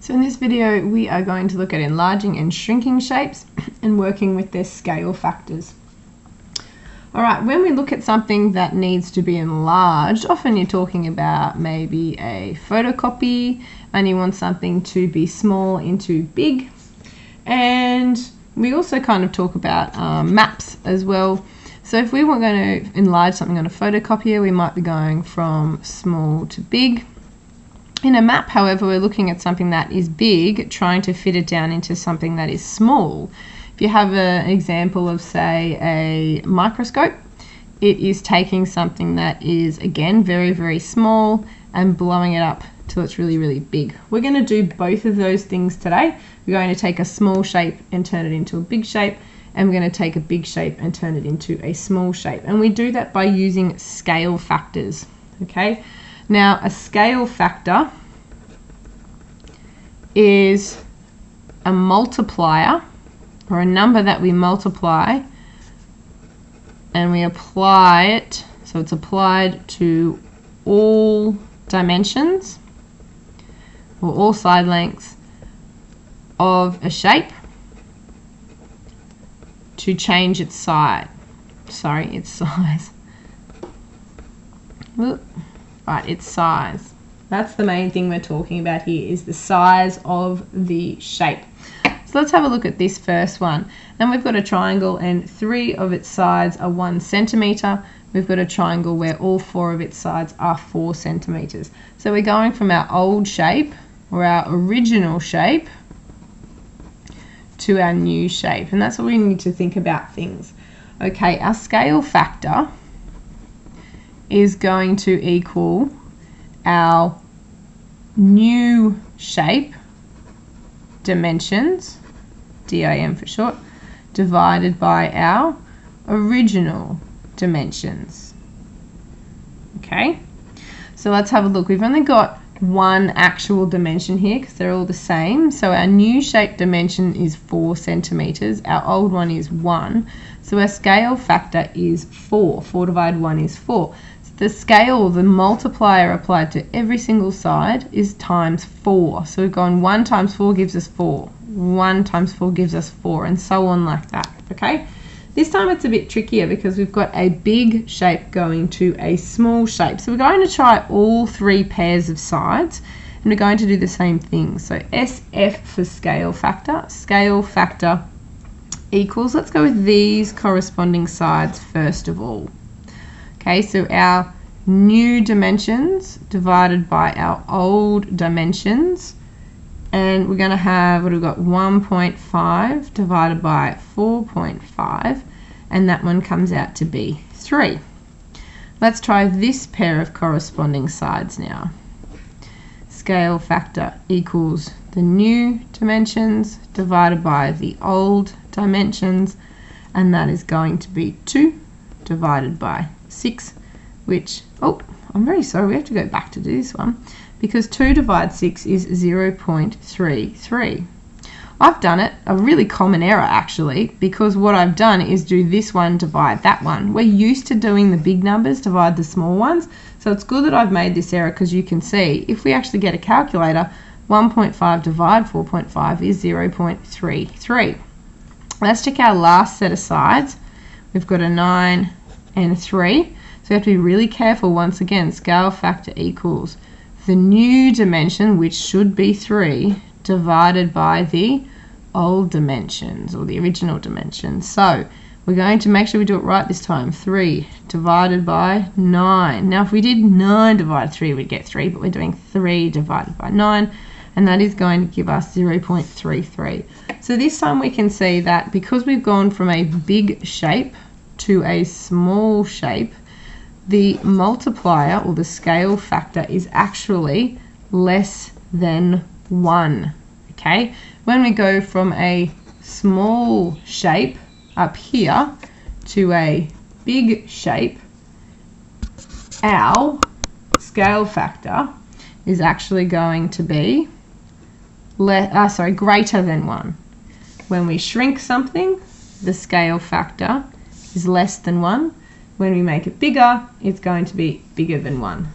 So in this video, we are going to look at enlarging and shrinking shapes and working with their scale factors. All right, when we look at something that needs to be enlarged, often you're talking about maybe a photocopy and you want something to be small into big. And we also kind of talk about maps as well. So if we were going to enlarge something on a photocopier, we might be going from small to big. In a map, however, we're looking at something that is big, trying to fit it down into something that is small. If you have an example of, say, a microscope, it is taking something that is, again, very, very small and blowing it up till it's really, really big. We're going to do both of those things today. We're going to take a small shape and turn it into a big shape, and we're going to take a big shape and turn it into a small shape. And we do that by using scale factors, okay? Now, a scale factor is a multiplier or a number that we multiply and we apply it, so it's applied to all dimensions or all side lengths of a shape to change its size. Its size. Right, its size. That's the main thing we're talking about here, is the size of the shape. So let's have a look at this first one. And we've got a triangle and 3 of its sides are 1 centimetre. We've got a triangle where all 4 of its sides are 4 centimetres. So we're going from our old shape, or our original shape, to our new shape. And that's what we need to think about things. Okay, our scale factor is going to equal our new shape dimensions, DIM for short, divided by our original dimensions. Okay, so let's have a look. We've only got one actual dimension here because they're all the same. So our new shape dimension is 4 centimetres. Our old one is 1. So our scale factor is 4. 4 divided 1 is 4. The scale, the multiplier applied to every single side is times 4. So we've gone 1 times 4 gives us 4. 1 times 4 gives us 4, and so on like that. Okay? This time it's a bit trickier because we've got a big shape going to a small shape. So we're going to try all 3 pairs of sides, and we're going to do the same thing. So SF for scale factor. Scale factor equals, let's go with these corresponding sides first of all. Okay, so our new dimensions divided by our old dimensions, and we're going to have, what have we got, 1.5 divided by 4.5, and that one comes out to be 3. Let's try this pair of corresponding sides now. Scale factor equals the new dimensions divided by the old dimensions, and that is going to be 2 divided by 6, which, oh, I'm very sorry, we have to go back to do this one, because 2 divided 6 is 0.33. I've done it, a really common error actually, because what I've done is do this one divide that one. We're used to doing the big numbers divide the small ones, so it's good that I've made this error, because you can see if we actually get a calculator, 1.5 divide 4.5 is 0.33. Let's check our last set of sides. We've got a 9 and 3, so we have to be really careful. Once again, scale factor equals the new dimension, which should be 3, divided by the old dimensions, or the original dimensions. So we're going to make sure we do it right this time. 3 divided by 9. Now if we did 9 divided 3, we'd get 3, but we're doing 3 divided by 9, and that is going to give us 0.33. So this time we can see that because we've gone from a big shape to a small shape, the multiplier, or the scale factor, is actually less than 1. Okay, when we go from a small shape up here to a big shape, our scale factor is actually going to be greater than 1. When we shrink something, the scale factor is less than 1. When we make it bigger, it's going to be bigger than 1.